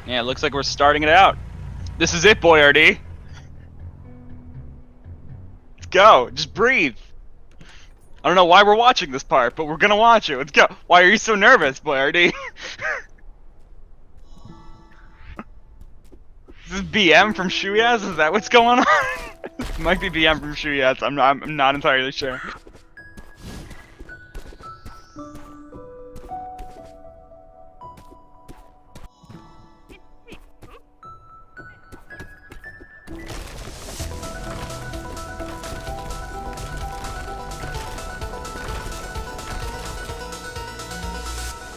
Yeah, it looks like we're starting it out. This is it, Boyardee. Let's go. Just breathe. I don't know why we're watching this part, but we're gonna watch it. Let's go. Why are you so nervous, Boyardee? This is BM from Shuyaz? Is that what's going on? It might be BM from Shuyaz. I'm not entirely sure.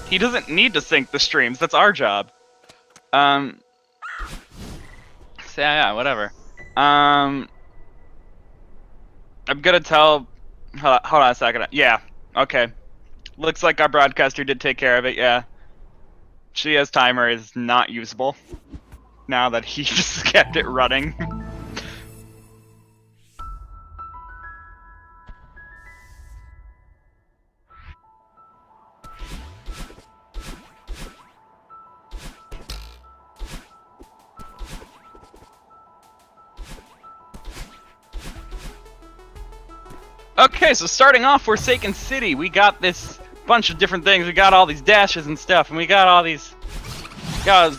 He doesn't need to sync the streams. That's our job. So yeah, whatever. I'm gonna tell. Hold on a second. Yeah. Okay. Looks like our broadcaster did take care of it. Yeah. Shia's timer is not usable now that he just kept it running. Okay, so starting off Forsaken City, we got this bunch of different things. We got all these dashes and stuff, and we got all these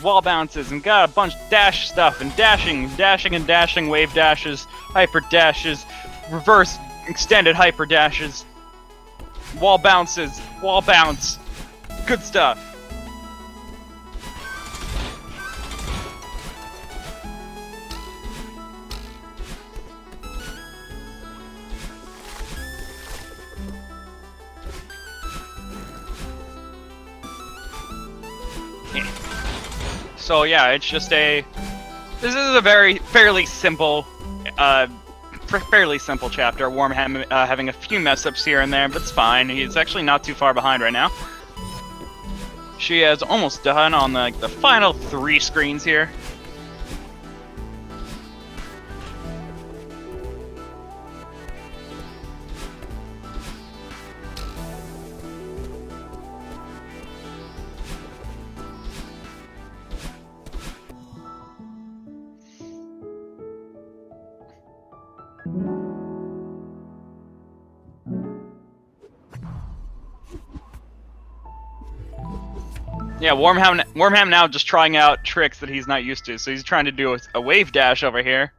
wall bounces, and got a bunch of dash stuff, and dashing, wave dashes, hyper dashes, reverse extended hyper dashes, wall bounces, wall bounce, good stuff. So yeah, it's just this is a fairly simple chapter. Wormham having a few mess-ups here and there, but it's fine. He's actually not too far behind right now. She is almost done on the final 3 screens here. Yeah, Wormham now just trying out tricks that he's not used to. So he's trying to do a wave dash over here.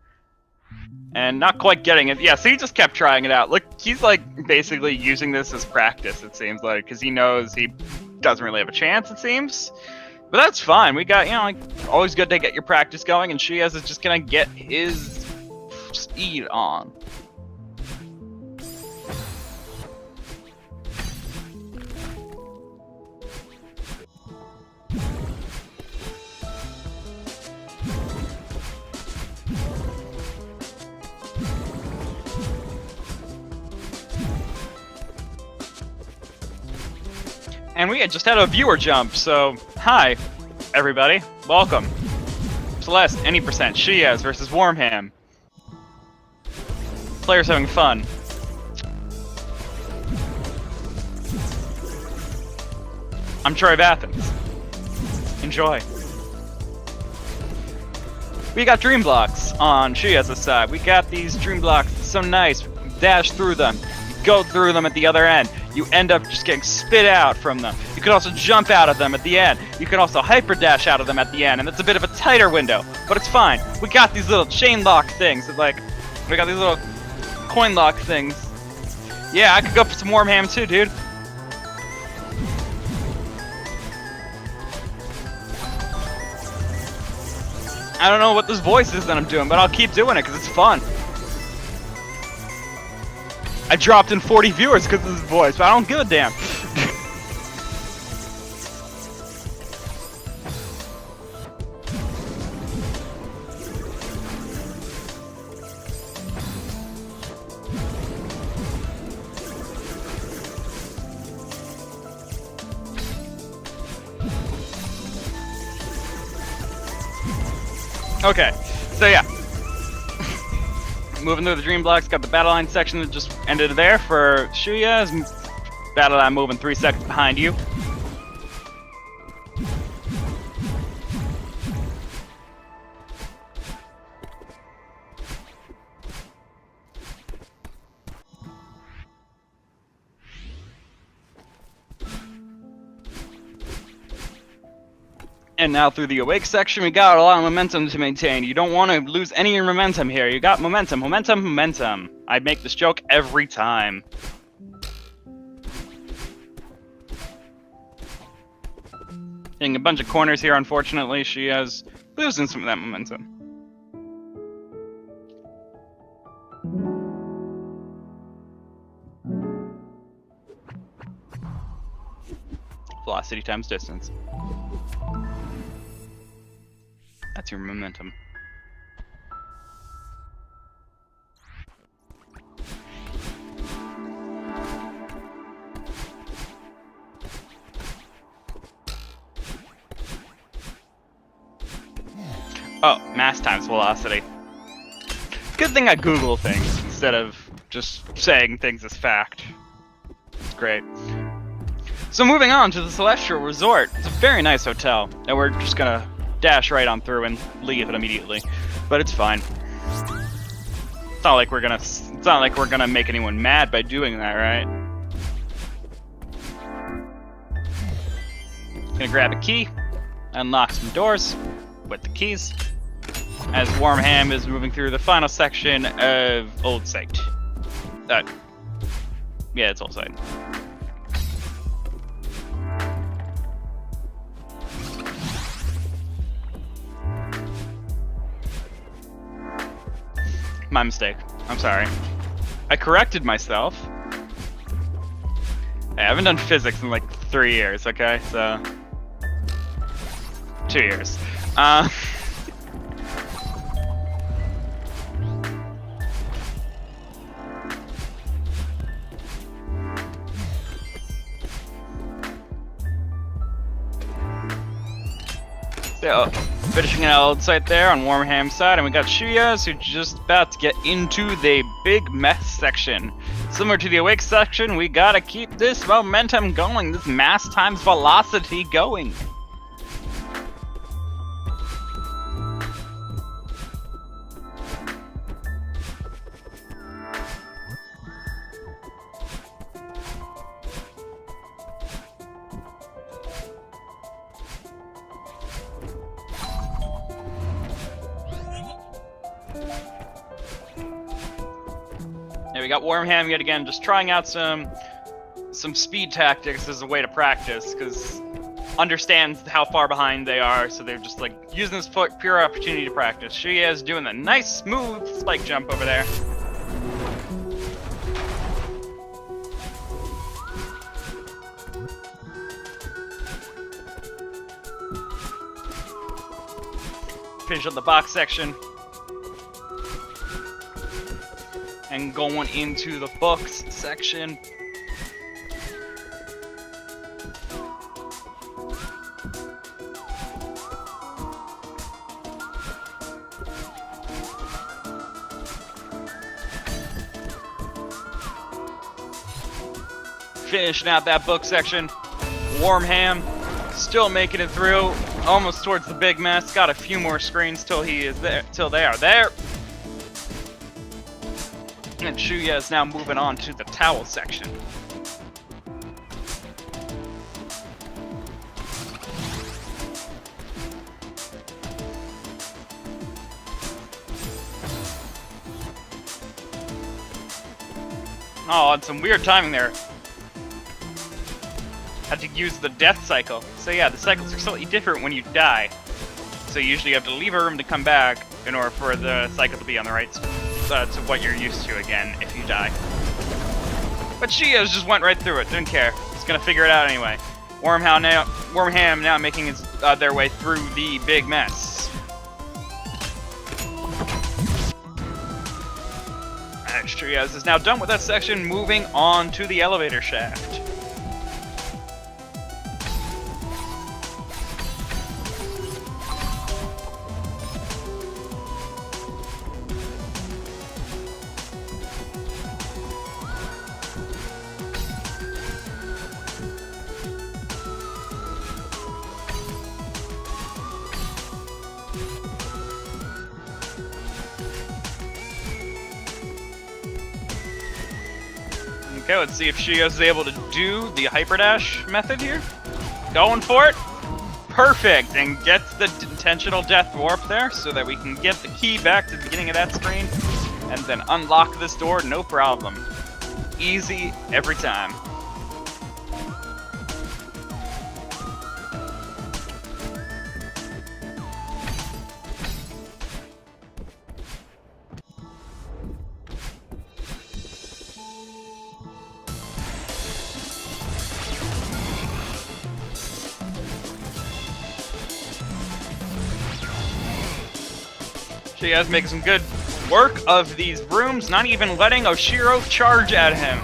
And not quite getting it. Yeah, so he just kept trying it out. Look, he's basically using this as practice, it seems like. Because he knows he doesn't really have a chance, it seems. But that's fine. We got, always good to get your practice going. And Shuyaz is just going to get his speed on. And we had just had a viewer jump, so hi, everybody, welcome. Celeste Any Percent, Shuyaz versus Wormham. Players having fun. I'm Troy of Athens. Enjoy. We got dream blocks on Shuyaz's side. We got these dream blocks, so nice. Dash through them, go through them at the other end. You end up just getting spit out from them. You can also jump out of them at the end. You can also hyper dash out of them at the end, and it's a bit of a tighter window, but it's fine. We got these little chain lock things, we got these little coin lock things. Yeah, I could go for some Wormham too, dude. I don't know what this voice is that I'm doing, but I'll keep doing it because it's fun. I dropped in 40 viewers because of this voice, but I don't give a damn. Okay, so yeah. Moving through the dream blocks, got the battle line section that just ended there for Shuyaz. Battle line moving 3 seconds behind you. And now through the awake section, we got a lot of momentum to maintain. You don't want to lose any of your momentum here. You got momentum, momentum, momentum. I make this joke every time. Hitting a bunch of corners here, unfortunately. She is losing some of that momentum. Velocity times distance. That's your momentum. Oh, mass times velocity. Good thing I Google things instead of just saying things as fact. It's great. So moving on to the Celestial Resort. It's a very nice hotel, and we're just gonna dash right on through and leave it immediately. But it's fine. It's not like we're gonna make anyone mad by doing that, right? Gonna grab a key, unlock some doors with the keys, as Warm Ham is moving through the final section of Old Site. Yeah, it's Old Site. My mistake. I'm sorry. I corrected myself. I haven't done physics in like 3 years, okay? So 2 years. So, finishing an old site there on Warm Ham's side, and we got shuyaz who's just about to get into the big mess section. Similar to the awake section, we gotta keep this momentum going, this mass times velocity going. Yeah, we got Warm Ham yet again, just trying out some speed tactics as a way to practice, because understands how far behind they are, so they're just like using this pure opportunity to practice. Shuyaz doing the nice smooth spike jump over there. Finish up the box section. And going into the books section. Finishing out that book section. Warm Ham still making it through, almost towards the big mess. Got a few more screens till he is there, till they are there. And Shuyaz is now moving on to the towel section. Oh, and some weird timing there. Had to use the death cycle. So yeah, the cycles are slightly different when you die. So usually you have to leave a room to come back in order for the cycle to be on the right to what you're used to again if you die. But Shuyaz just went right through it, didn't care. Just gonna figure it out anyway. Warm Ham now making his their way through the big mess. Alright, Shuyaz is now done with that section, moving on to the elevator shaft. Okay, let's see if Shuyaz is able to do the hyperdash method here. Going for it. Perfect, and gets the intentional death warp there so that we can get the key back to the beginning of that screen and then unlock this door, no problem. Easy every time. Shuyaz making some good work of these rooms, not even letting Oshiro charge at him,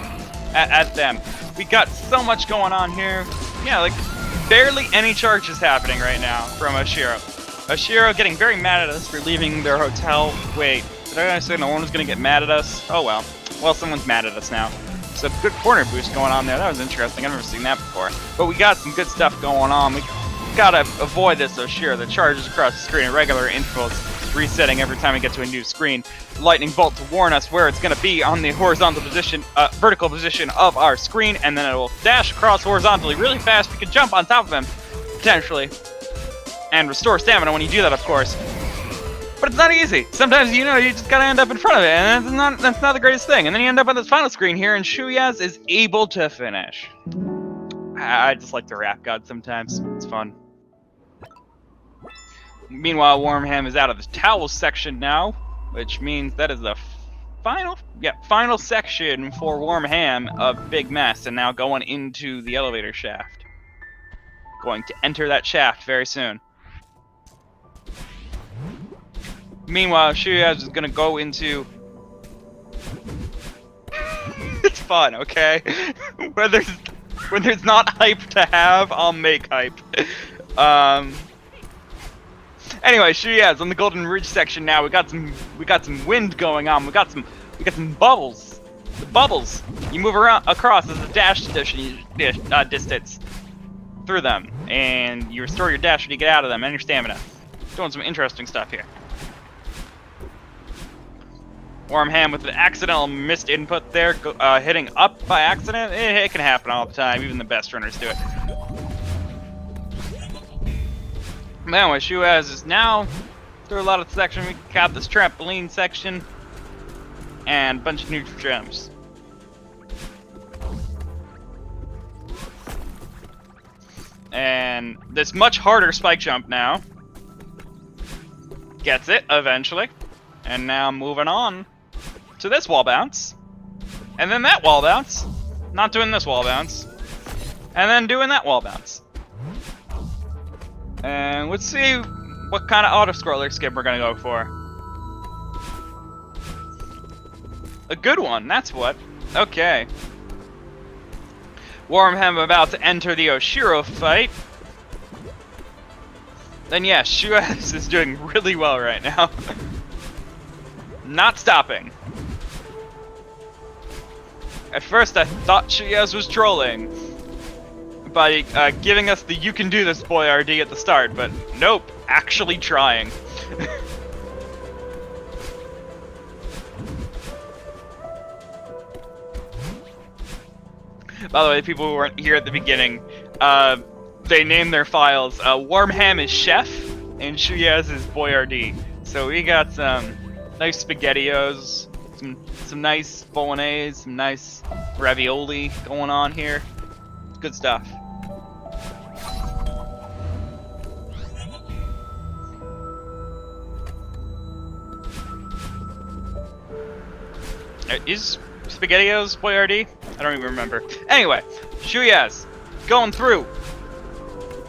at them. We got so much going on here. Yeah, like barely any charges happening right now from Oshiro. Oshiro getting very mad at us for leaving their hotel. Wait, did I say no one was gonna get mad at us? Oh well. Well, someone's mad at us now. So good corner boost going on there. That was interesting. I've never seen that before. But we got some good stuff going on. We gotta avoid this Oshiro. The charges across the screen at regular intervals, resetting every time we get to a new screen. Lightning bolt to warn us where it's going to be on the horizontal position, vertical position of our screen, and then it will dash across horizontally really fast. We can jump on top of him, potentially, and restore stamina when you do that, of course. But it's not easy. Sometimes, you know, you just gotta end up in front of it, and that's not the greatest thing. And then you end up on this final screen here, and Shuyaz is able to finish. I just like to rap God sometimes. It's fun. Meanwhile, Wormham is out of the towel section now, which means that is the final section for Wormham of Big Mess, and now going into the elevator shaft. Going to enter that shaft very soon. Meanwhile, Shuyaz is gonna go into... It's fun, okay? when there's not hype to have, I'll make hype. Anyway, Shuyaz on the Golden Ridge section now. We got some wind going on. We got some bubbles. The bubbles. You move around across as a dash distance through them, and you restore your dash when you get out of them and your stamina. Doing some interesting stuff here. Wormham with an accidental missed input there, hitting up by accident. It can happen all the time. Even the best runners do it. Anyway, Shuyaz is now through a lot of the section. We got this trampoline section and a bunch of new gems. And this much harder spike jump now. Gets it eventually. And now moving on to this wall bounce. And then that wall bounce. Not doing this wall bounce. And then doing that wall bounce. And let's see what kind of auto-scroller skip we're gonna go for. A good one, that's what. Okay. Wormham about to enter the Oshiro fight. Then yes, Shuyaz is doing really well right now. Not stopping. At first I thought Shuyaz was trolling by giving us the "you can do this, boy RD" at the start, but nope, actually trying. By the way, people who weren't here at the beginning, they named their files Wormham is Chef and Shuyaz is Boy RD. So we got some nice SpaghettiOs, some nice bolognese, some nice ravioli going on here. Good stuff. Is SpaghettiOs Boy RD? I don't even remember. Anyway, Shuyaz going through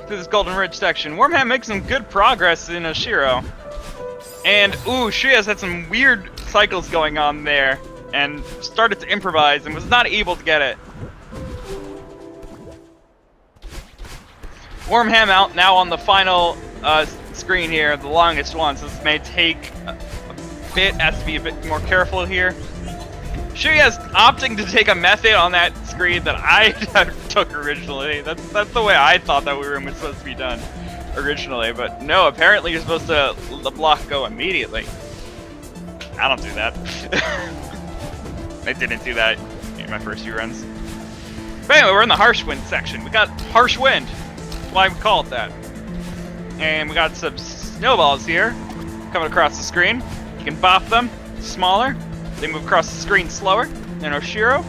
this Golden Ridge section. Wormham makes some good progress in Oshiro. And, ooh, Shuyaz had some weird cycles going on there and started to improvise and was not able to get it. Wormham out now on the final screen here, the longest one, so this may take a bit, has to be a bit more careful here. Shuyaz opting to take a method on that screen that I took originally. That's the way I thought that room was supposed to be done originally, but no, apparently you're supposed to let the block go immediately. I don't do that. I didn't do that in my first few runs. But anyway, we're in the harsh wind section. We got harsh wind. That's why we call it that. And we got some snowballs here coming across the screen. You can bop them, smaller. They move across the screen slower. And Oshiro,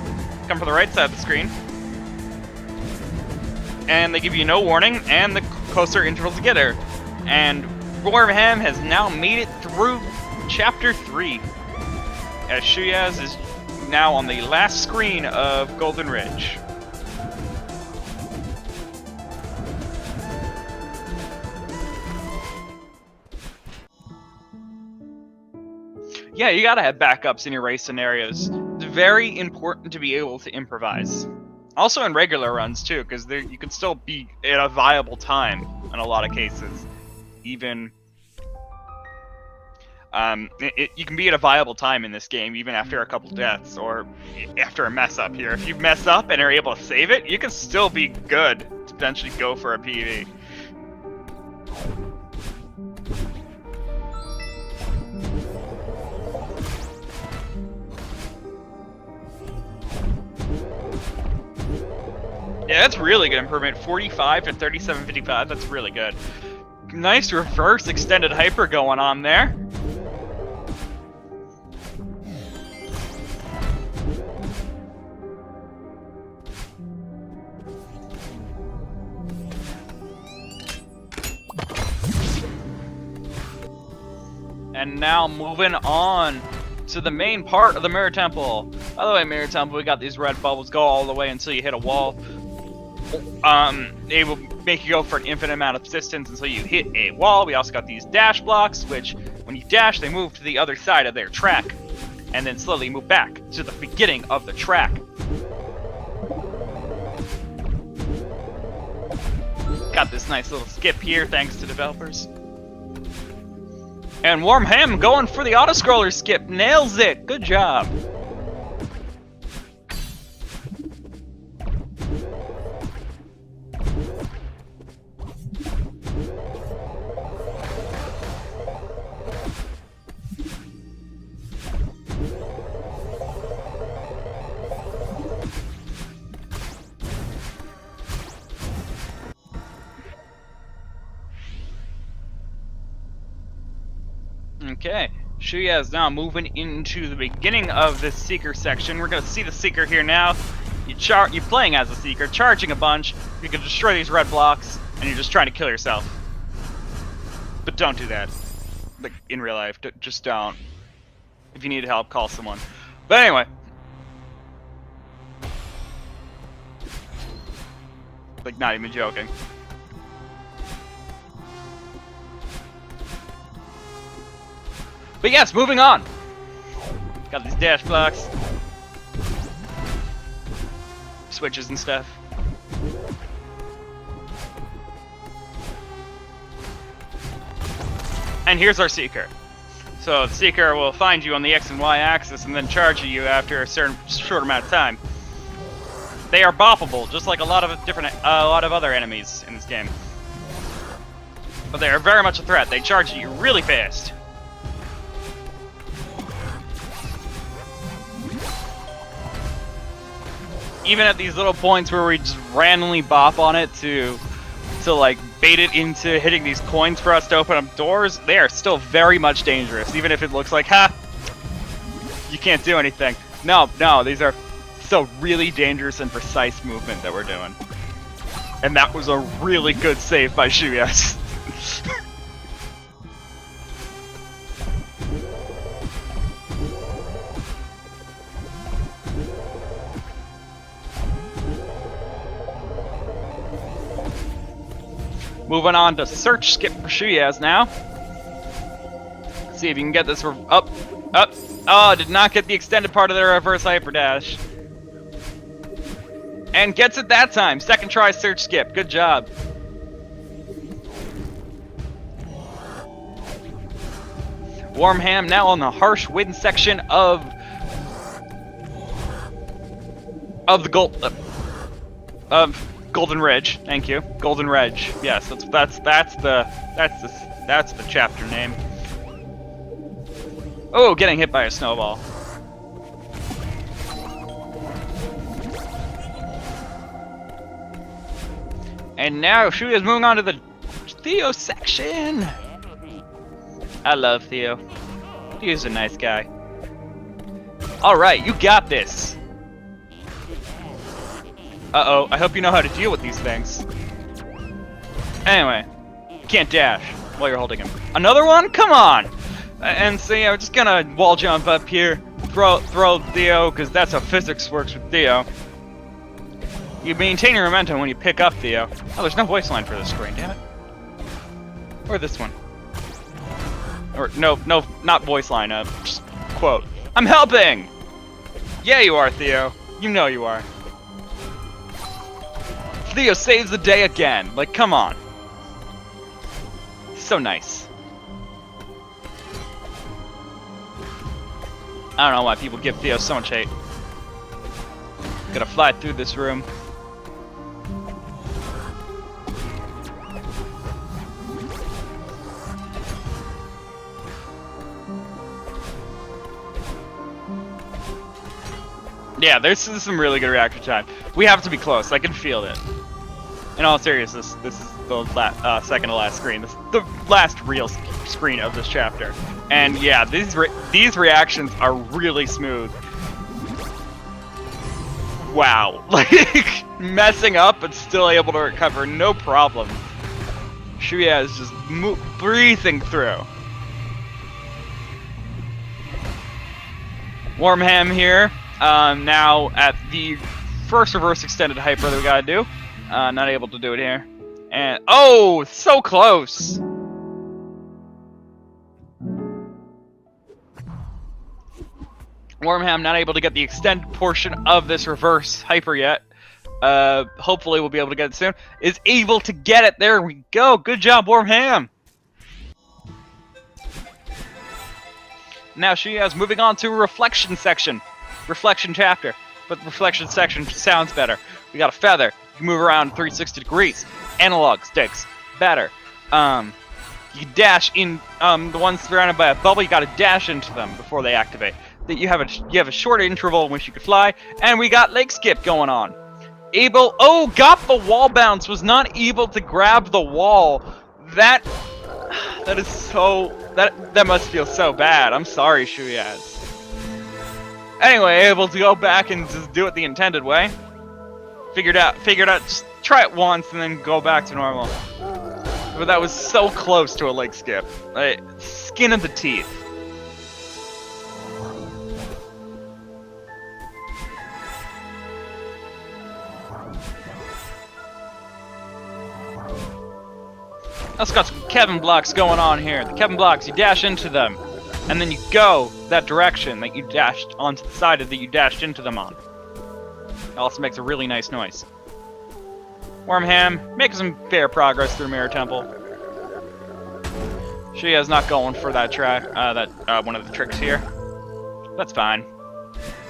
come from the right side of the screen. And they give you no warning, and the closer intervals to get there. And Warham has now made it through Chapter 3, as Shuyaz is now on the last screen of Golden Ridge. Yeah, you gotta have backups in your race scenarios. It's very important to be able to improvise. Also in regular runs too, because you can still be at a viable time in a lot of cases. Even you can be at a viable time in this game even after a couple deaths or after a mess up here. If you mess up and are able to save it, you can still be good to potentially go for a PV. Yeah, that's really good improvement. 45 to 37.55, that's really good. Nice reverse extended hyper going on there. And now moving on to the main part of the Mirror Temple. By the way, Mirror Temple, we got these red bubbles go all the way until you hit a wall. They will make you go for an infinite amount of distance until you hit a wall. We also got these dash blocks, which when you dash, they move to the other side of their track, and then slowly move back to the beginning of the track. Got this nice little skip here, thanks to developers. And Warmham going for the auto-scroller skip, nails it, good job. Okay, Shuyaz now moving into the beginning of the Seeker section. We're gonna see the Seeker here now. You're playing as a Seeker, charging a bunch. You can destroy these red blocks, and you're just trying to kill yourself. But don't do that. Like, in real life, just don't. If you need help, call someone. But anyway. Like, not even joking. But yes, moving on. Got these dash blocks. Switches and stuff. And here's our Seeker. So the Seeker will find you on the X and Y axis and then charge you after a certain short amount of time. They are boppable, just like a lot of other enemies in this game. But they are very much a threat. They charge you really fast. Even at these little points where we just randomly bop on it to like bait it into hitting these coins for us to open up doors, they are still very much dangerous. Even if it looks like, ha, you can't do anything. No, these are still really dangerous and precise movement that we're doing. And that was a really good save by Shuyaz. Moving on to search skip for Shuyaz now. Let's see if you can get this up. Oh, did not get the extended part of the reverse hyper dash. And gets it that time. Second try search skip. Good job. Warmham now on the harsh wind section of the Golden Ridge. Thank you. Golden Ridge. Yes, that's the chapter name. Oh, getting hit by a snowball. And now Shuyaz moving on to the Theo section! I love Theo. Theo's a nice guy. Alright, you got this! Uh-oh, I hope you know how to deal with these things. Anyway, you can't dash while you're holding him. Another one? Come on! And see, I'm just gonna wall jump up here, throw Theo, because that's how physics works with Theo. You maintain your momentum when you pick up Theo. Oh, there's no voice line for this screen, damn it. Or this one. Or, no, not voice line, just quote. I'm helping! Yeah, you are, Theo. You know you are. Theo saves the day again. Like, come on. So nice. I don't know why people give Theo so much hate. Gotta fly through this room. Yeah, this is some really good reaction time. We have to be close. I can feel it. In all seriousness, this is the second to last screen. This is the last real screen of this chapter. And yeah, these reactions are really smooth. Wow. Like, messing up but still able to recover, no problem. Shuyaz is just breathing through. Wormham here. Now at the first reverse extended hyper that we gotta do. Not able to do it here. And oh, so close! Wormham not able to get the extended portion of this reverse hyper yet. Hopefully we'll be able to get it soon. Is able to get it. There we go. Good job, Wormham. Now Shuyaz moving on to reflection section. Reflection chapter, but the reflection section sounds better. We got a feather. You can move around 360 degrees. Analog sticks, better. You dash in the ones surrounded by a bubble. You got to dash into them before they activate. That you have a short interval in which you can fly, and we got leg skip going on. Got the wall bounce. Was not able to grab the wall. That is so that must feel so bad. I'm sorry, Shuyaz. Anyway, able to go back and just do it the intended way. Figured out, just try it once and then go back to normal. But that was so close to a leg skip. Like, skin of the teeth. Let's got some Kevin blocks going on here. The Kevin blocks, you dash into them. And then you go that direction that you dashed onto the side of that you dashed into them on. It also makes a really nice noise. Wormham making some fair progress through Mirror Temple. Shuyaz not going for that track, one of the tricks here. That's fine.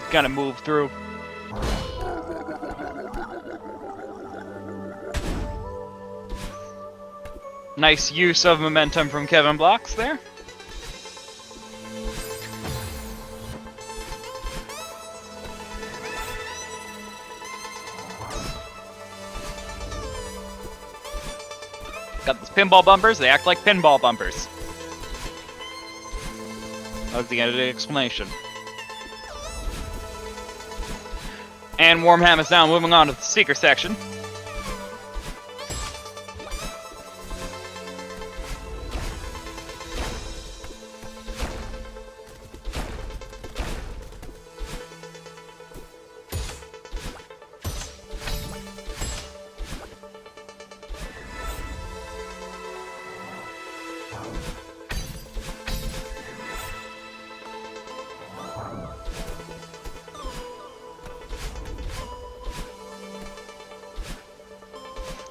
Gonna move through. Nice use of momentum from Kevin blocks there. Got these pinball bumpers, they act like pinball bumpers. That was the end of the explanation. And Wormham is now moving on to the Seeker section.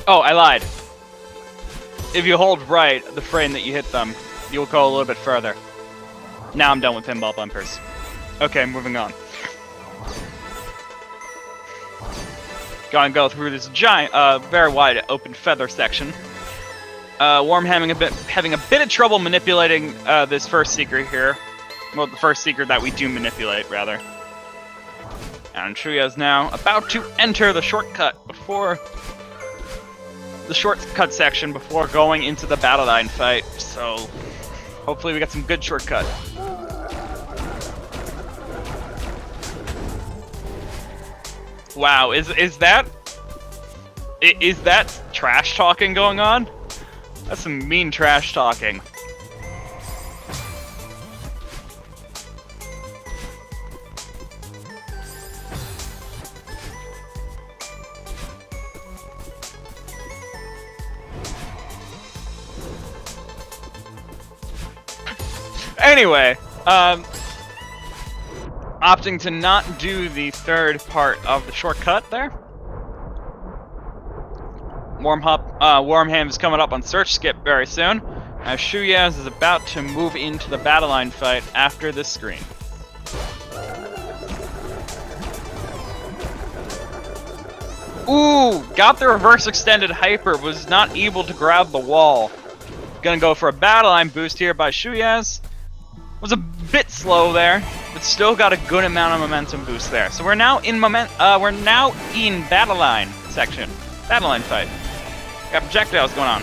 Oh, I lied. If you hold right the frame that you hit them, you'll go a little bit further. Now I'm done with pinball bumpers. Okay, moving on. Gonna go through this giant, very wide open feather section. Wormham having a bit of trouble manipulating this first Seeker here. Well, the first Seeker that we do manipulate, rather. And Shuyaz now about to enter the shortcut before the shortcut section before going into the battle line fight, so hopefully we get some good shortcut. Wow, is that trash talking going on? That's some mean trash talking. Anyway, opting to not do the third part of the shortcut there. Wormham is coming up on search skip very soon. Shuyaz is about to move into the battle line fight after this screen. Ooh, got the reverse extended hyper, was not able to grab the wall. Gonna go for a battle line boost here by Shuyaz. Was a bit slow there, but still got a good amount of momentum boost there. So we're now in battle line section. Battle line fight. Got projectiles going on.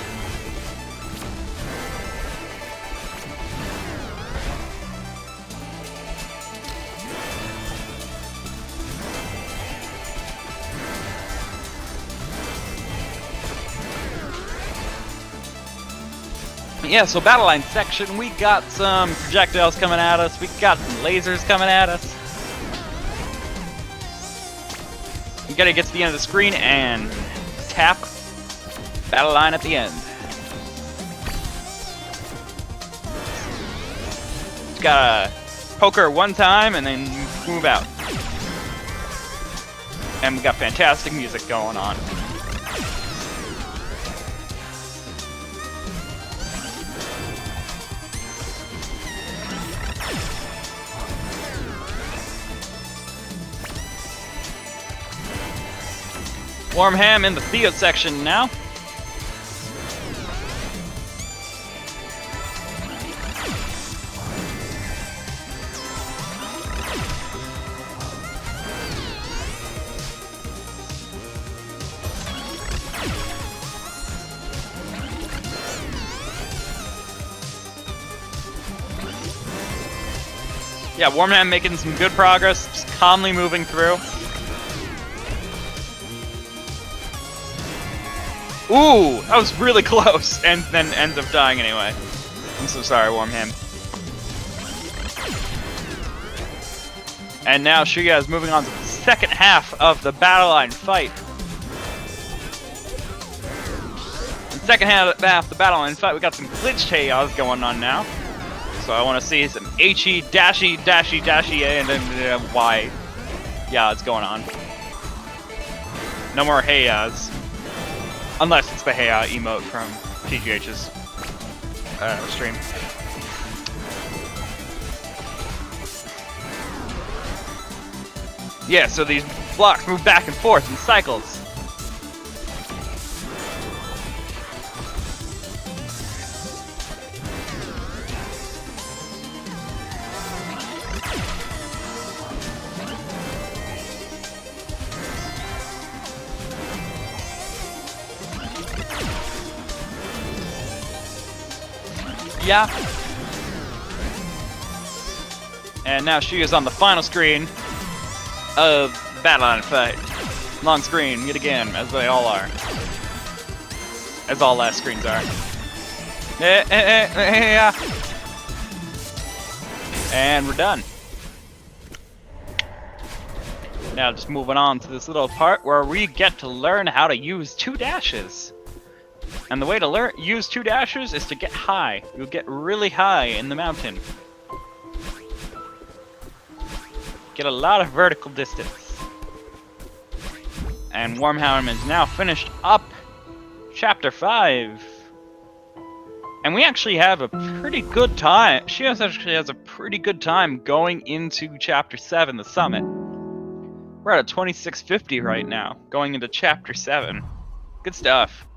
Yeah, so battle line section, we got some projectiles coming at us, we got some lasers coming at us. We gotta get to the end of the screen and tap battle line at the end. Just gotta poke her one time and then move out. And we got fantastic music going on. Wormham in the Theo section now. Yeah, Wormham making some good progress, just calmly moving through. Ooh, that was really close, and then ends up dying anyway. I'm so sorry, Wormham. And now Shuyaz is moving on to the second half of the battle line fight. In the second half of the battle line fight, we got some glitch chaos going on now. So I want to see some HE, dashy, dashy, dashy, and then Y. Yeah, it's going on. No more Heyas. Unless it's the Heya emote from TGH's stream. Yeah, so these blocks move back and forth in cycles. Yeah. And now she is on the final screen of Battle Line Fight. Long screen, yet again, as they all are. As all last screens are. And we're done. Now just moving on to this little part where we get to learn how to use 2 dashes. And the way to use 2 dashes is to get high. You'll get really high in the mountain. Get a lot of vertical distance. And Wormham is now finished up Chapter 5. And we actually have a pretty good time. She actually has a pretty good time going into Chapter 7, the summit. We're at a 2650 right now, going into Chapter 7. Good stuff.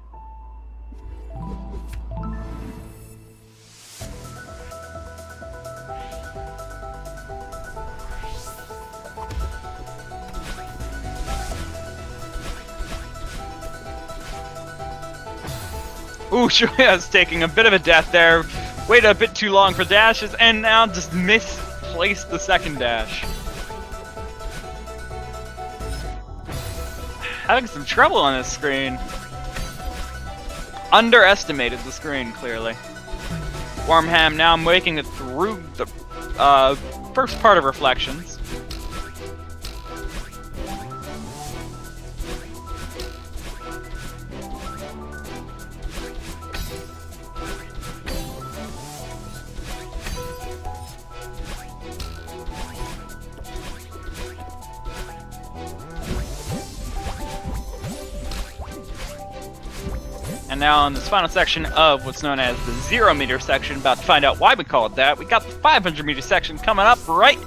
Ooh, shuyaz taking a bit of a death there. Waited a bit too long for dashes, and now just misplaced the second dash. Having some trouble on this screen. Underestimated the screen, clearly. Wormham now making it through the first part of Reflections. And now in this final section of what's known as the 0 meter section, about to find out why we call it that, we got the 500 meter section coming up right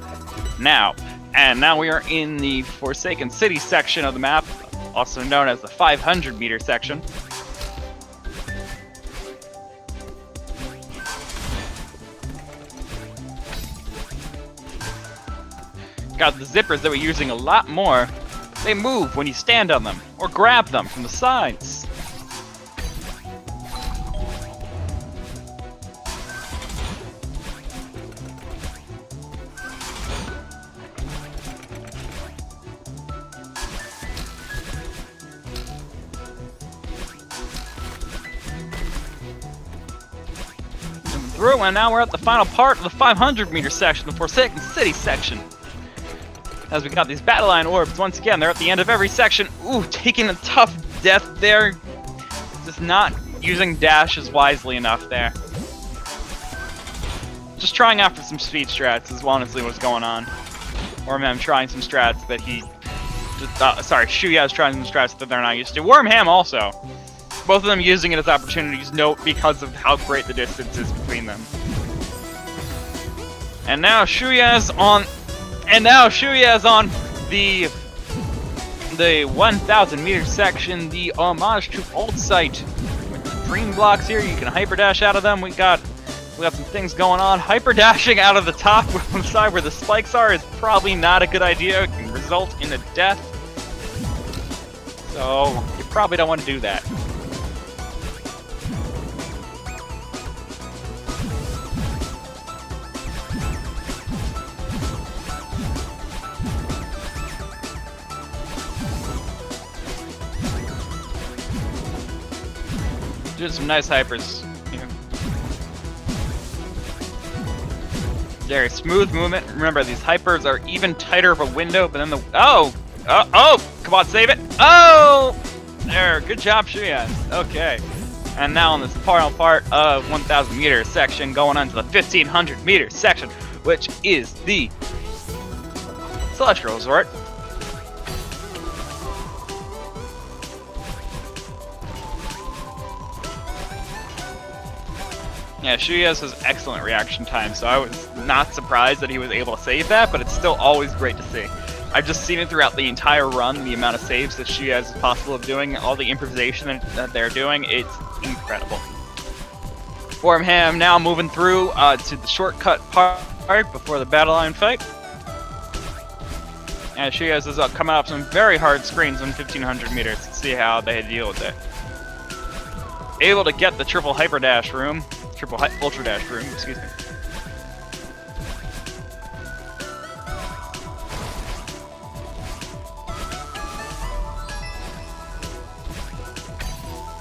now. And now we are in the Forsaken City section of the map, also known as the 500 meter section. Got the zippers that we're using a lot more. They move when you stand on them, or grab them from the sides. Through, and now we're at the final part of the 500 meter section, the Forsaken City section. As we got these battle line orbs, once again, they're at the end of every section. Ooh, taking a tough death there. Just not using dashes wisely enough there. Just trying out for some speed strats is honestly what's going on. Wormham trying some strats that he... shuyaz trying some strats that they're not used to. Wormham also. Both of them using it as opportunities, because of how great the distance is between them. And now shuyaz on the 1,000 meter section, the homage to Old Site. With the dream blocks here, you can hyper dash out of them. We got some things going on. Hyper dashing out of the top on the side where the spikes are is probably not a good idea. It can result in a death. So you probably don't want to do that. Doing some nice hypers here. Very smooth movement. Remember, these hypers are even tighter of a window, but then oh! Come on, save it! Oh! There, good job, shuyaz. Okay. And now on this final part of 1,000 meter section, going on to the 1,500 meter section, which is the Celestial Resort. Yeah, shuyaz has excellent reaction time, so I was not surprised that he was able to save that, but it's still always great to see. I've just seen it throughout the entire run, the amount of saves that shuyaz is possible of doing, all the improvisation that they're doing, it's incredible. Wormham now moving through to the shortcut part before the battle line fight. And shuyaz is coming up some very hard screens on 1,500 meters to see how they deal with it. Able to get the triple hyper dash room. Ultra dash room, excuse me.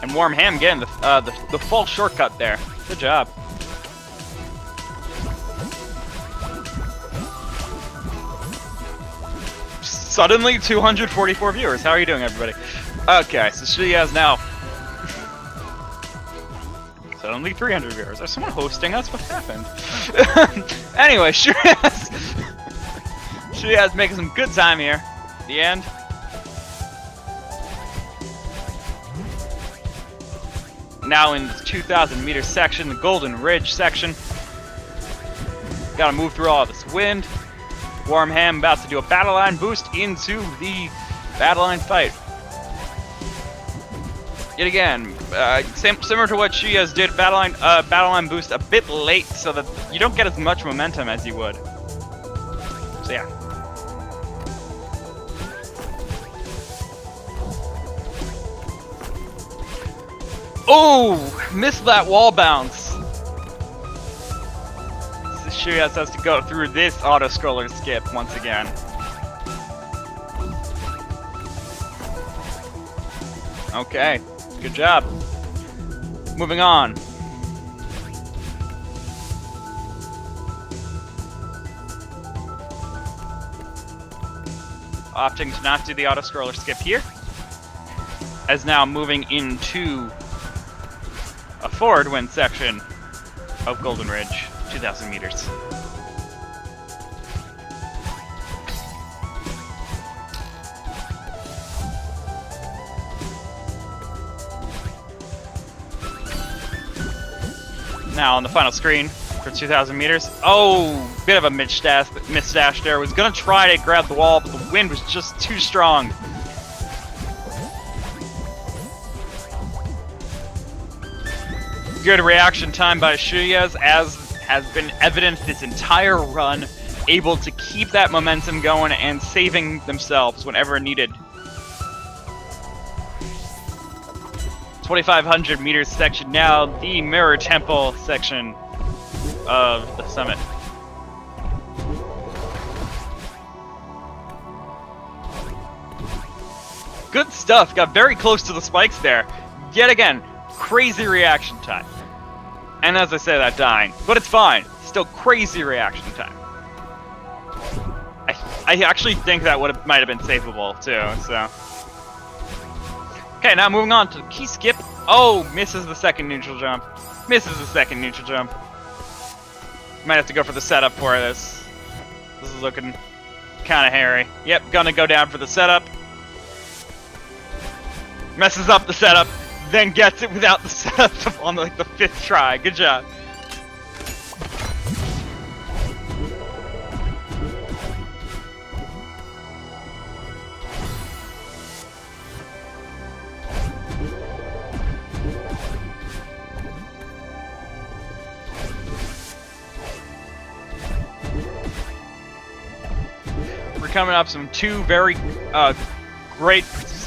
And Wormham getting the full shortcut there. Good job. Suddenly 244 viewers. How are you doing, everybody? Okay, so shuyaz now. Only 300 viewers. Is someone hosting us? What happened? Anyway, shuyaz making some good time here. At the end. Now in the 2,000 meter section, the Golden Ridge section. Gotta move through all this wind. Wormham about to do a battle line boost into the battle line fight. Yet again, similar to what shuyaz did, battle line boost a bit late so that you don't get as much momentum as you would. So yeah. Oh, missed that wall bounce. Shuyaz has to go through this auto-scroller skip once again. Okay, good job. Moving on. Opting to not do the auto-scroller skip here. As now moving into a forward wind section of Golden Ridge, 2,000 meters. Now on the final screen for 2,000 meters. Oh, bit of a misdash there. Was gonna try to grab the wall, but the wind was just too strong. Good reaction time by Shuyaz, as has been evident this entire run, able to keep that momentum going and saving themselves whenever needed. 2,500 meters section now, the Mirror Temple section of the summit. Good stuff, got very close to the spikes there. Yet again, crazy reaction time. And as I say that, dying. But it's fine. Still crazy reaction time. I actually think that might have been savable, too, so. Okay, now moving on to the key skip. Oh, misses the second neutral jump. Misses the second neutral jump. Might have to go for the setup for this. This is looking kind of hairy. Yep, gonna go down for the setup. Messes up the setup. Then gets it without the setup on like the 5th try. Good job. We're coming up some two very great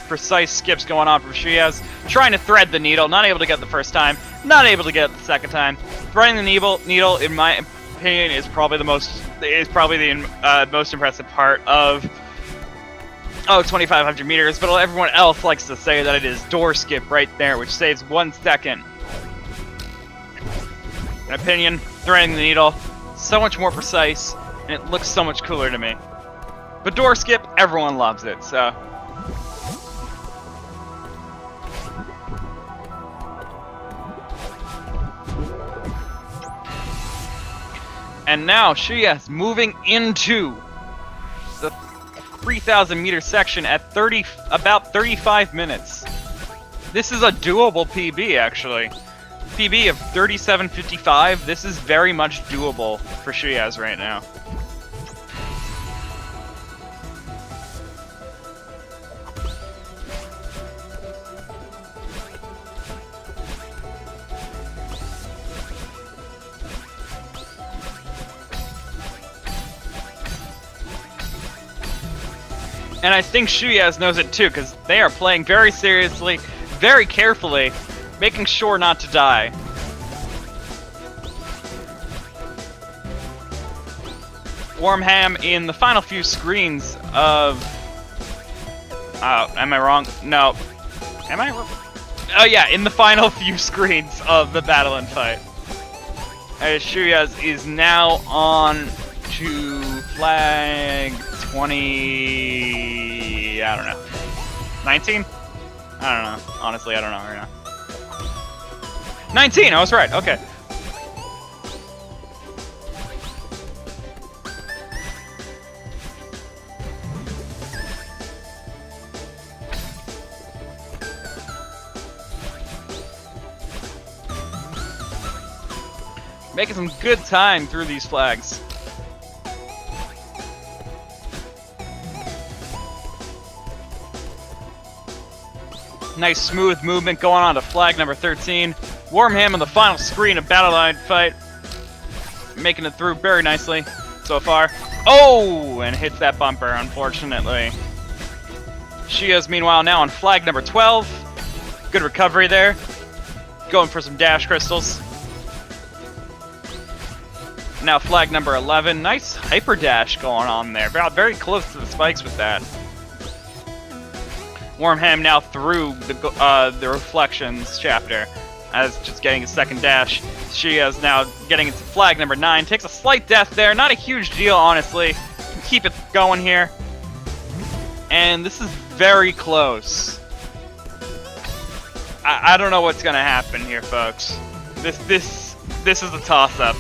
precise skips going on from Shuyaz. Trying to thread the needle, not able to get it the first time, not able to get it the second time. Threading the needle, in my opinion, is probably the most impressive part of 2,500 meters. But everyone else likes to say that it is door skip right there, which saves 1 second. In my opinion, threading the needle, so much more precise, and it looks so much cooler to me. But door skip, everyone loves it, so. And now Shuyaz moving into the 3,000 meter section at about 35 minutes. This is a doable PB actually. PB of 37:55. This is very much doable for Shuyaz right now. And I think Shuyaz knows it too, because they are playing very seriously, very carefully, making sure not to die. Wormham in the final few screens of... am I wrong? No. Am I wrong? Oh yeah, in the final few screens of the Battle and Fight. Shuyaz is now on to flag 20... I don't know. 19? I don't know. Honestly, I don't know right now. 19! I was right. Okay. Making some good time through these flags. Nice smooth movement going on to flag number 13. Wormham on the final screen of Battle Line Fight. Making it through very nicely so far. Oh! And hits that bumper, unfortunately. Shuyaz, meanwhile, now on flag number 12. Good recovery there. going for some dash crystals. Now flag number 11. Nice hyper dash going on there. Very close to the spikes with that. Wormham now through the Reflections chapter as just getting a second dash. Shuyaz now getting into flag number 9. Takes a slight death there. Not a huge deal, honestly. Can keep it going here. And this is very close. I don't know what's gonna happen here, folks. This is a toss-up.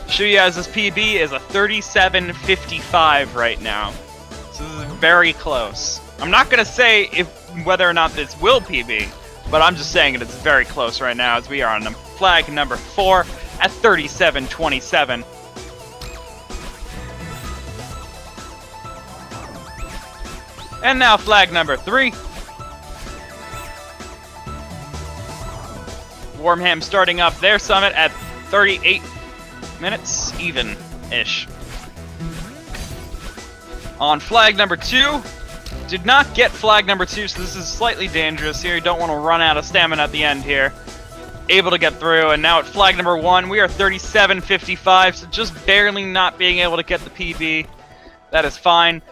Shuyaz's PB is a 37.55 right now. So this is very close. I'm not gonna say whether or not this will PB, but I'm just saying it's very close right now as we are on flag number 4 at 37.27. And now flag number 3. Wormham starting up their summit at 38 minutes, even-ish. On flag number 2, did not get flag number 2, so this is slightly dangerous here. You don't want to run out of stamina at the end here. Able to get through, and now at flag number 1, we are 37.55, so just barely not being able to get the PB. That is fine.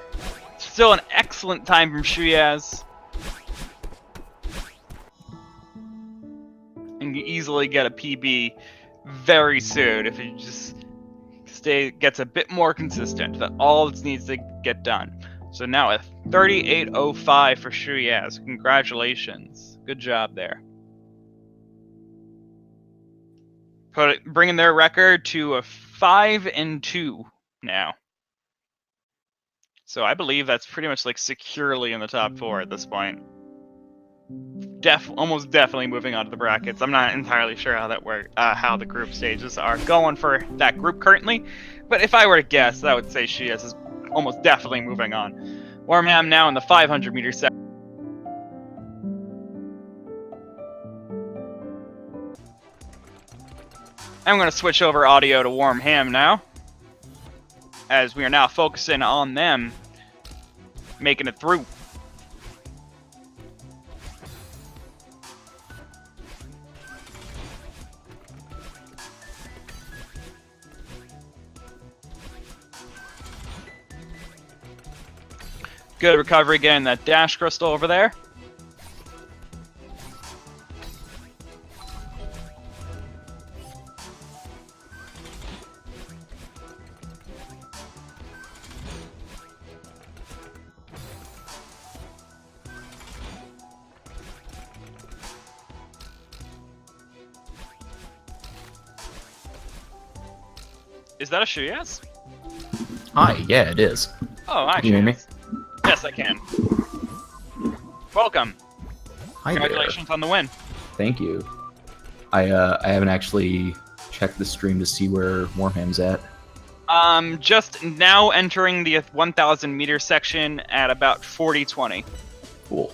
Still an excellent time from Shuyaz. And you easily get a PB very soon if you just gets a bit more consistent. That all it needs to get done. So now a 38.05 for Shuyaz. Congratulations. Good job there. Bringing their record to a 5-2 now. So I believe that's pretty much like securely in the top 4 at this point. Almost definitely moving on to the brackets. I'm not entirely sure how that works, how the group stages are going for that group currently, but if I were to guess, I would say Shuyaz is almost definitely moving on. Wormham now in the 500 meter section. I'm going to switch over audio to Wormham now, as we are now focusing on them making it through. Good recovery getting that dash crystal over there. Is that a Shuyaz? Hi, yeah, it is. Oh, actually. Can you hear me? Yes, I can. Welcome. Hi Congratulations on the win. Thank you. I haven't actually checked the stream to see where Wormham's at. Just now entering the 1,000 meter section at about 40-20. Cool.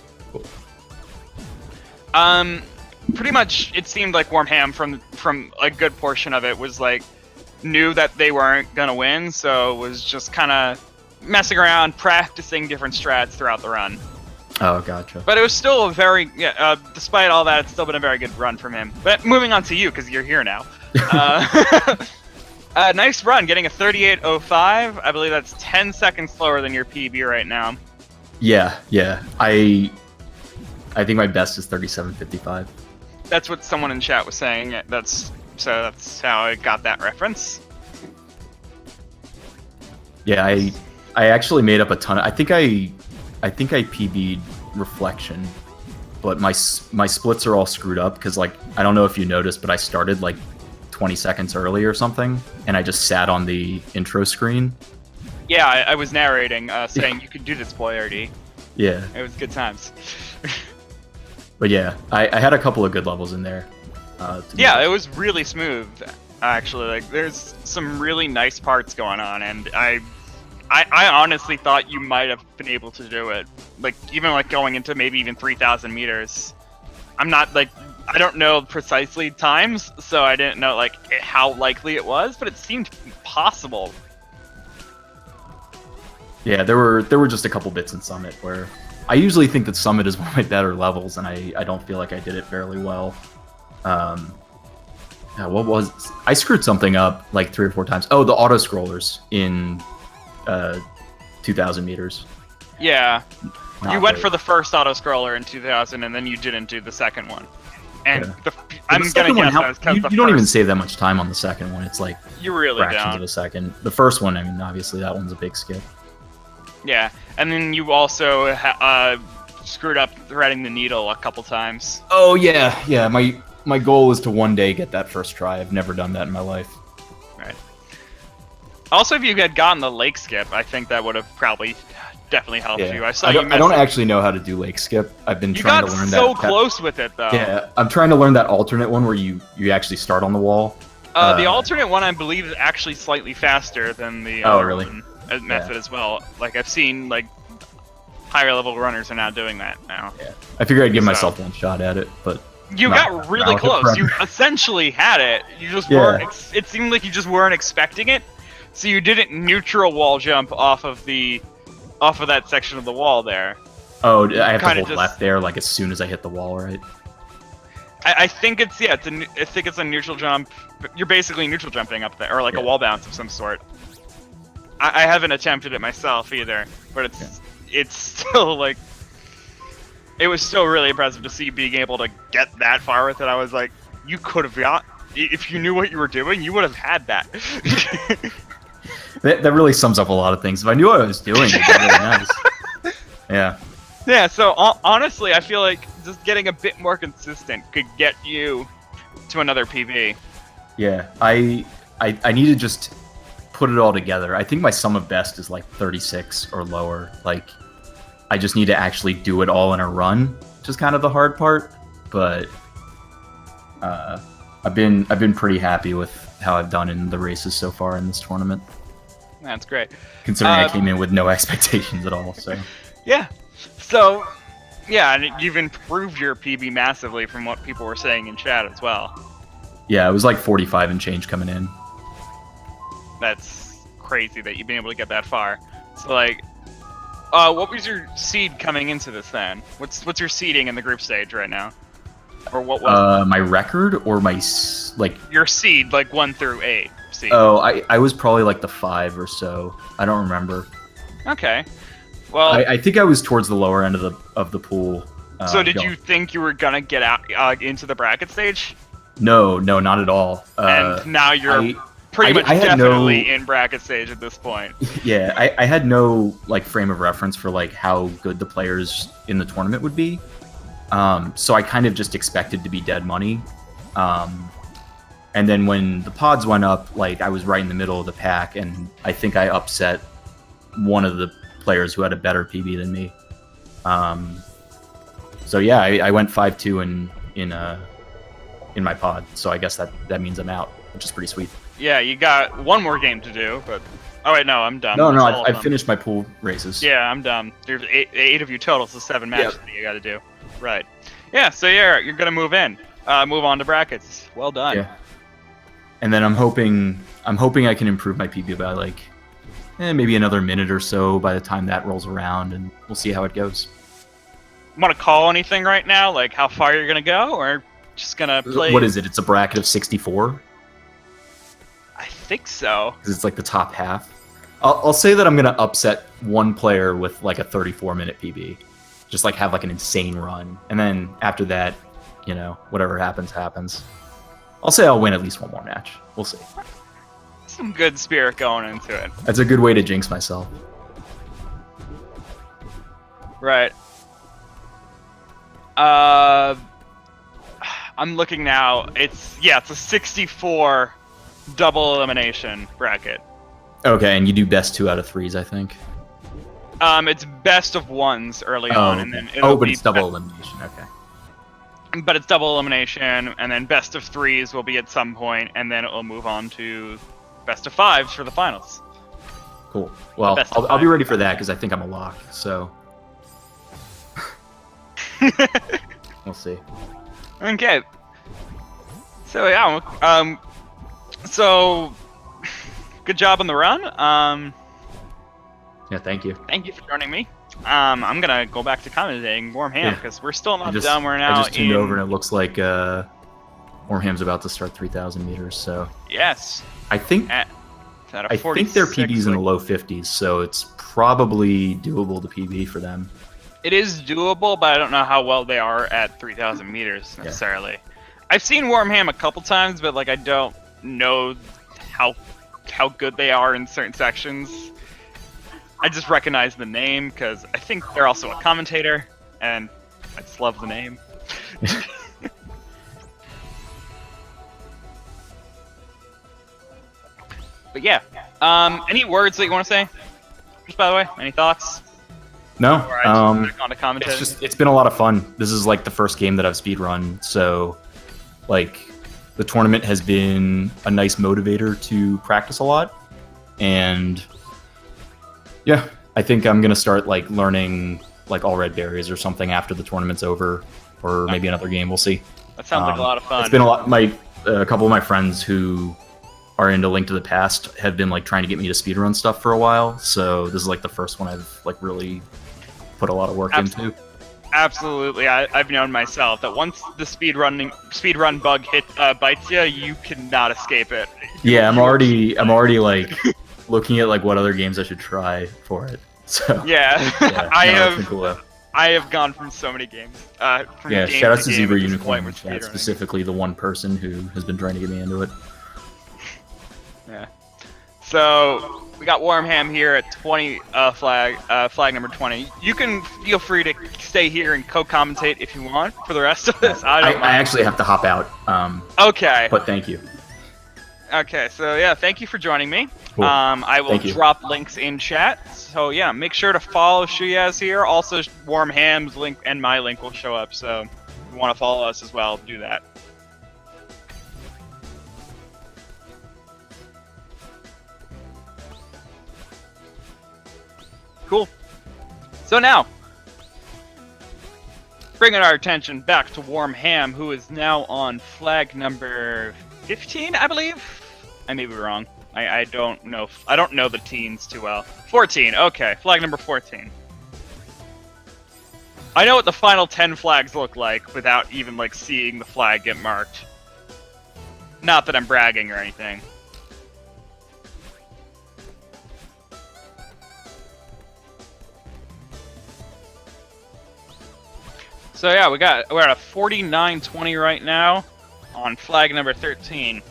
Pretty much it seemed like Wormham from a good portion of it was like knew that they weren't gonna win, so was just kind of messing around, practicing different strats throughout the run. Oh, gotcha. But it was still a very, despite all that, it's still been a very good run from him. But moving on to you, because you're here now. Nice run, getting a 38.05. I believe that's 10 seconds slower than your PB right now. Yeah. I think my best is 37.55. That's what someone in chat was saying. That's how I got that reference. Yeah, I actually made up a ton of, I think I PB'd Reflection, but my splits are all screwed up because, like, I don't know if you noticed, but I started like 20 seconds early or something, and I just sat on the intro screen. Yeah, I was narrating, saying you could do this, boy, RD. Yeah. It was good times. But yeah, I had a couple of good levels in there. Yeah, it was really smooth, actually. Like, there's some really nice parts going on, and I honestly thought you might have been able to do it. Like, even like going into maybe even 3,000 meters. I'm not like, I don't know precisely times, so I didn't know like how likely it was, but it seemed possible. Yeah, there were just a couple bits in Summit where I usually think that Summit is one of my better levels, and I don't feel like I did it fairly well. Yeah, what was I screwed something up like 3 or 4 times. Oh, the auto scrollers in 2,000 meters. Yeah, Not you went great. for the first auto scroller in 2000, and then you didn't do the second one. And Yeah. I'm The gonna second one, guess that was because you don't even save that much time on the second one. It's like you really fractions don't. of a second. The first one, I mean, obviously that one's a big skip. Yeah, and then you also screwed up threading the needle a couple times. Oh yeah. My goal is to one day get that first try. I've never done that in my life. Right. Also, if you had gotten the lake skip, I think that would have probably definitely helped Yeah. you. I saw I you. don't actually know how to do lake skip. I've been You trying got to learn so that. close with it, though. Yeah, I'm trying to learn that alternate one where you actually start on the wall. The alternate one, I believe, is actually slightly faster than the Oh, other really? one, method as well. Like I've seen, like higher level runners are now doing that now. Yeah. I figured I'd give So- myself one shot at it, but You not- got really not close. forever. You essentially had it. You just Yeah. weren't. It seemed like you just weren't expecting it, so you didn't neutral wall jump off of that section of the wall there. Oh, I have to Kinda hold just- left there, like as soon as I hit the wall, right? I think it's I think it's a neutral jump. You're basically neutral jumping up there, or like Yeah. a wall bounce of some sort. I haven't attempted it myself either, but it's still like it was still really impressive to see being able to get that far with it. I was like, you could have got if you knew what you were doing, you would have had that. That really sums up a lot of things. If I knew what I was doing, it'd be really nice. Yeah. Yeah, so honestly, I feel like just getting a bit more consistent could get you to another PB. Yeah. I need to just put it all together. I think my sum of best is like 36 or lower. Like, I just need to actually do it all in a run, which is kind of the hard part. But I've been pretty happy with how I've done in the races so far in this tournament, That's great. considering I came in with no expectations at all. So Yeah. So, yeah, and you've improved your PB massively from what people were saying in chat as well. yeah, it was like 45 and change coming in. That's crazy that you've been able to get that far. So, like, what was your seed coming into this then? What's your seeding in the group stage right now? Or what was My record or like your seed, like 1 through 8 seed? Oh, I was probably like the 5 or so. I don't remember. Okay. Well, I think I was towards the lower end of the pool. so did going- you think you were gonna get out into the bracket stage? No, not at all. And now you're I- pretty much I had definitely no- in bracket stage at this point. Yeah, I had no like frame of reference for like how good the players in the tournament would be. So I kind of just expected to be dead money. And then when the pods went up, like I was right in the middle of the pack, and I think I upset one of the players who had a better PB than me. So yeah, I went 5-2 in my pod. So I guess that means I'm out, which is pretty sweet. Yeah, you got one more game to do, but oh wait, no, I'm done. No, That's all of I've them. finished my pool races. Yeah, I'm done. There's eight of you total, so 7 matches that you got to do. Right. Yeah, so you're gonna move in, move on to brackets. Well done. Yeah. And then I'm hoping I can improve my PB by like maybe another minute or so by the time that rolls around, and we'll see how it goes. Want to call anything right now? Like how far you're gonna go, or just gonna play? What is it? It's a bracket of 64 I think so. because it's like the top half. I'll say that I'm gonna upset one player with like a 34-minute PB, just like have like an insane run, and then after that, whatever happens, happens. I'll say I'll win at least one more match. We'll see. Some good spirit going into it. That's a good way to jinx myself. Right. I'm looking now. It's a 64 double elimination bracket. Okay, and you do best 2 out of 3s, I think. It's best of ones early on, and then but it's double elimination. Okay. But it's double elimination, and then best of 3s will be at some point, and then it will move on to best of 5s for the finals. Cool. Well, best of I'll be 5. ready for that because I think I'm a lock. So we'll see. Okay. So yeah, so good job on the run. Yeah, thank you. Thank you for joining me. I'm gonna go back to commentating Warm Ham Yeah. because we're still not done. We're I now just tuned in. over and it looks like Warham's about to start 3,000 meters. So Yes. I think At I think 46, their PB's in the like- low 50s, so it's probably doable to PB for them. It is doable, but I don't know how well they are at 3,000 meters necessarily. I've seen Warm Ham a couple times, but like I don't know how good they are in certain sections. I just recognize the name because I think they're also a commentator, and I just love the name. But yeah, any words that you want to say? Just by the way, any thoughts? No, Or I just back on to commentating? it's been a lot of fun. This is like the first game that I've speedrun, so like the tournament has been a nice motivator to practice a lot, and yeah, I think I'm gonna start like learning like all red berries or something after the tournament's over, or maybe another game. We'll see. That sounds like a lot of fun. It's been a lot. A couple of my friends who are into Link to the Past have been like trying to get me to speedrun stuff for a while, so this is like the first one I've like really put a lot of work into. Absolutely, I've known myself that once the speedrun bug bites you, you cannot escape it. Yeah, I'm already like looking at like what other games I should try for it. So yeah, it's been cool, though. I have gone from so many games. Yeah, shout out to Zebra Unicorn in chat, specifically the one person who has been trying to get me into it. Yeah. So we got Warm Ham here at 20 flag number 20. You can feel free to stay here and co-commentate if you want for the rest of this. I actually have to hop out. Okay. But thank you. Okay, so yeah, thank you for joining me. Cool. I will drop links in chat. So yeah, make sure to follow Shuyaz here. Also, Warm Ham's link and my link will show up. So if you want to follow us as well, do that. Cool. So now, bringing our attention back to Warm Ham, who is now on flag number 15, I believe. I may be wrong. I don't know. I don't know the teens too well. 14. Okay, flag number 14. I know what the final 10 flags look like without even like seeing the flag get marked. Not that I'm bragging or anything. So yeah, we're at a 49-20 right now on flag number 13.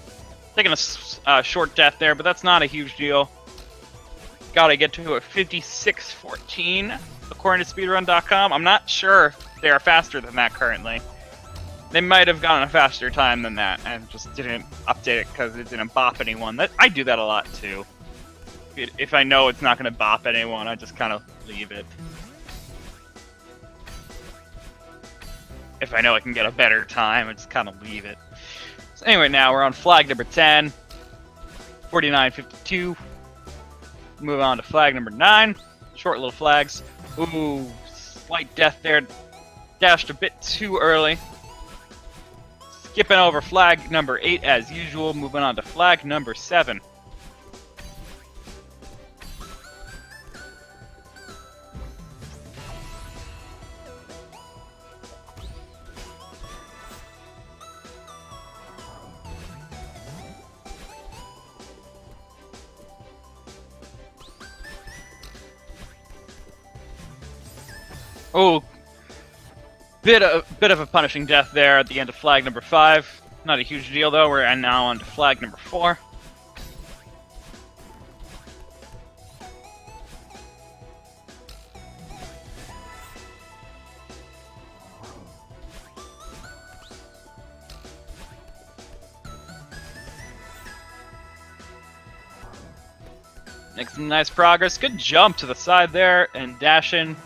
Taking a short death there, but that's not a huge deal. Gotta get to a 56-14 according to speedrun.com. I'm not sure if they are faster than that currently. They might have gotten a faster time than that and just didn't update it because it didn't bop anyone. I do that a lot too. If I know it's not going to bop anyone, I just kind of leave it. If I know I can get a better time, I just kind of leave it. So anyway, now we're on flag number 10. 49-52. Move on to flag number 9. Short little flags. Ooh, slight death there. Dashed a bit too early. Skipping over flag number 8 as usual. Moving on to flag number 7. Oh, bit of a punishing death there at the end of flag number 5. Not a huge deal though. We're now on to flag number 4. Make some nice progress. Good jump to the side there and dash in.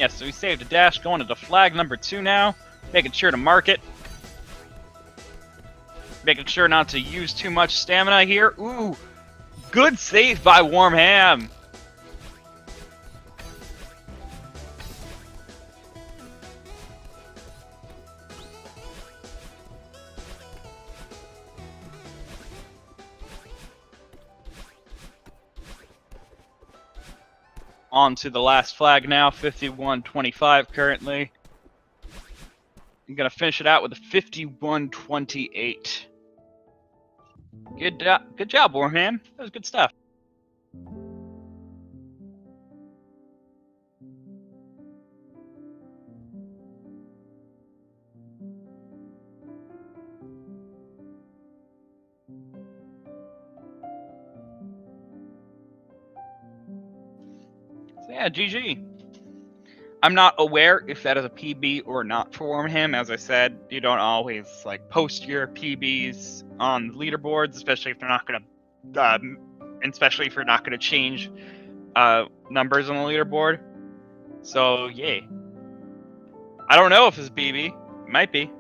So we saved a dash. Going into flag number 2 now. Making sure to mark it. Making sure not to use too much stamina here. Ooh, good save by Warm Ham. On to the last flag now, 51-25 currently. I'm gonna finish it out with a 51-28. Good job, Warham. That was good stuff. So yeah, GG. I'm not aware if that is a PB or not for Warham. As I said, you don't always like post your PBs on leaderboards, especially if they're not gonna, especially if you're not gonna change numbers on the leaderboard. So yay. I don't know if it's BB. It might be.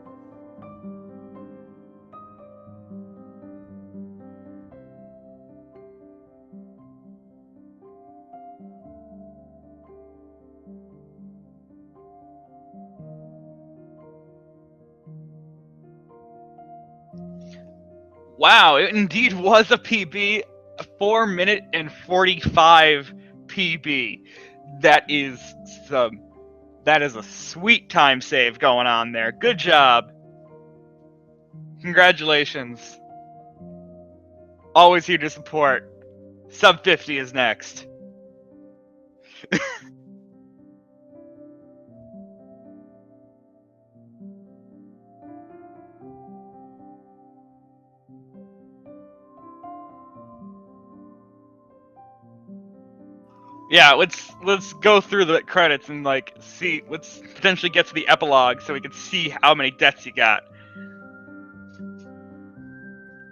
Wow, it indeed was a PB, a 4-minute and 45 PB. That is a sweet time save going on there. Good job. Congratulations. Always here to support. Sub 50 is next. Yeah, let's go through the credits and like see. Let's potentially get to the epilogue so we can see how many deaths you got.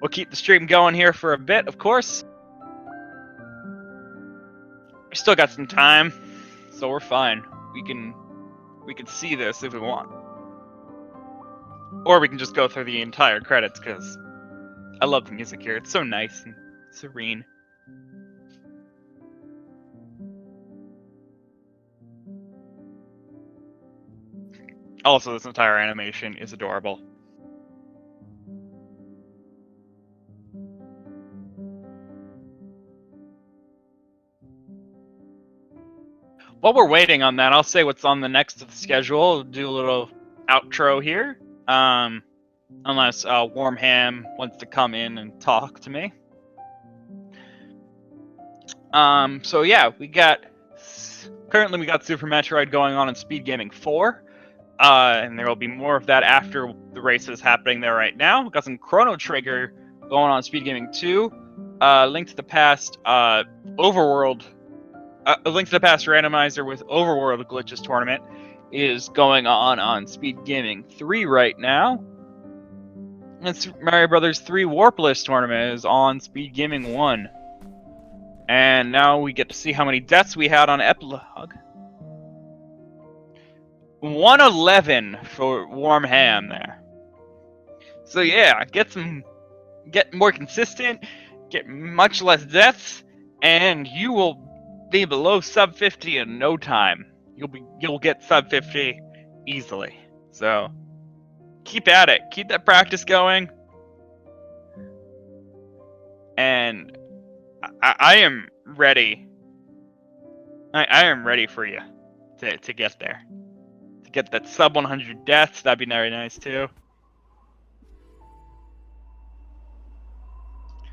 We'll keep the stream going here for a bit, of course. We still got some time, so we're fine. We can see this if we want, or we can just go through the entire credits because I love the music here. It's so nice and serene. Also, this entire animation is adorable. While we're waiting on that, I'll say what's on the next of the schedule. Do a little outro here. Unless Warmham wants to come in and talk to me. So yeah, currently we got Super Metroid going on in Speed Gaming 4. And there will be more of that after the races happening there right now. We've got some Chrono Trigger going on Speed Gaming 2. Link to the Past Overworld. Link to the Past randomizer with Overworld Glitches tournament is going on Speed Gaming 3 right now. And Super Mario Brothers 3 Warpless tournament is on Speed Gaming 1. And now we get to see how many deaths we had on Epilogue. 111 for Warmham there. So yeah, get more consistent, get much less deaths, and you will be below sub 50 in no time. You'll get sub 50 easily. So keep at it. Keep that practice going. And I am ready. I am ready for you to get there. To get that sub 100 deaths, that'd be very nice too.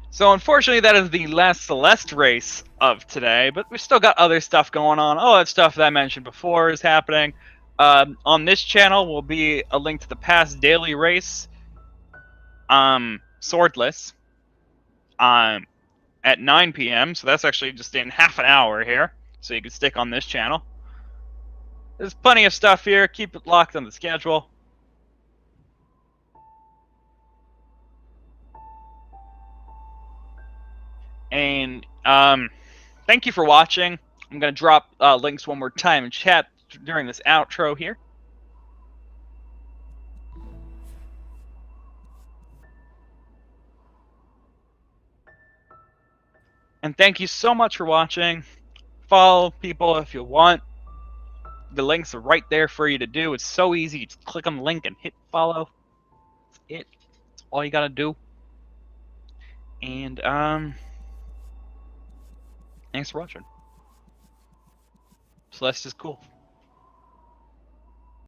So unfortunately, that is the last Celeste race of today, but we've still got other stuff going on. All that stuff that I mentioned before is happening. On this channel will be a link to the past daily race, Swordless, at 9 p.m. So that's actually just in half an hour here, so you can stick on this channel. There's plenty of stuff here. Keep it locked on the schedule. And thank you for watching. I'm going to drop links one more time in chat during this outro here. And thank you so much for watching. Follow people if you want. The links are right there for you to do. It's so easy. You just click on the link and hit follow. That's it. That's all you got to do. And thanks for watching. Celeste is cool.